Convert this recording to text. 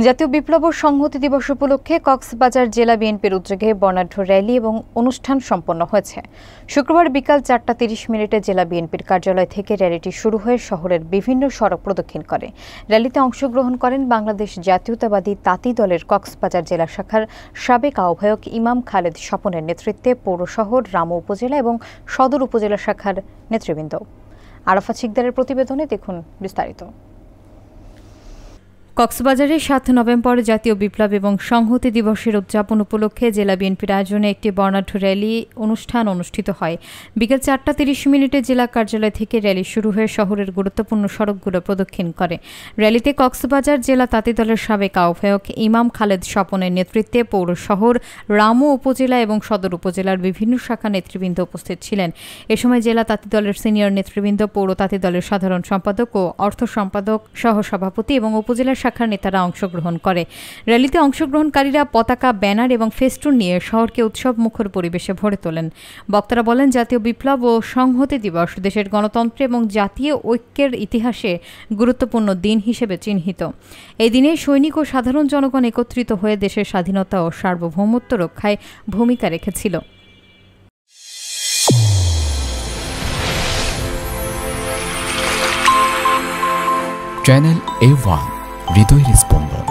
জাতীয় বিপ্লব ও সংহতি দিবস উপলক্ষে কক্সবাজার জেলা বিএনপির উদ্যোগে বর্ণাঢ্য র্যালি এবং অনুষ্ঠান সম্পন্ন হয়েছে। শুক্রবার বিকাল 4:30 জেলা বিএনপির কার্যালয় থেকে র্যালিটি শুরু হয়ে শহরের বিভিন্ন সড়ক প্রদক্ষিণ করে। র্যালিতে অংশগ্রহণ করেন বাংলাদেশ জাতীয়তাবাদী তাঁতি দলের কক্সবাজার জেলা শাখার সাবেক আহ্বায়ক ইমাম খালেদ স্বপনের নেতৃত্বে পৌর শহর, রামু উপজেলা এবং সদর উপজেলা শাখার নেতৃবৃন্দ। আরাফাত শিকদারের প্রতিবেদনে দেখুন বিস্তারিত। কক্সবাজারে 7 নভেম্বর জাতীয় বিপ্লব এবং সংহতি দিবসের উদযাপন উপলক্ষে জেলা বিএনপির আয়োজনে একটি বর্ণাঢ্য র্যালি অনুষ্ঠান অনুষ্ঠিত হয়। বিকেল 4:30 জেলা কার্যালয় থেকে র্যালি শুরু হয়ে শহরের গুরুত্বপূর্ণ সড়কগুলো প্রদক্ষিণ করে। র্যালিতে কক্সবাজার জেলা তাঁতি দলের সাবেক আহ্বায়ক ইমাম খালেদ স্বপনের নেতৃত্বে পৌর শহর, রামু উপজেলা এবং সদর উপজেলার বিভিন্ন শাখা নেতৃবৃন্দ উপস্থিত ছিলেন। এ সময় জেলা তাঁতি দলের সিনিয়র নেতৃবৃন্দ, পৌর তাঁতি দলের সাধারণ সম্পাদক ও অর্থ সম্পাদক, সহসভাপতি এবং উপজেলা শাখার নেতারা অংশগ্রহণ করে। র্যালিতে অংশগ্রহণকারীরা পতাকা, ব্যানার এবং ফেস্টুন নিয়ে শহরকে উৎসব মুখর পরিবেশে ভরে তোলেন। বক্তারা বলেন, জাতীয় বিপ্লব ও সংহতি দিবস দেশের গণতন্ত্র এবং জাতীয় ঐক্যের ইতিহাসে গুরুত্বপূর্ণ দিন হিসেবে চিহ্নিত। এই দিনে সৈনিক ও সাধারণ জনগণ একত্রিত হয়ে দেশের স্বাধীনতা ও সার্বভৌমত্ব রক্ষায় ভূমিকা রেখেছিল। চ্যানেল A1 হৃদয়ের স্পন্দন।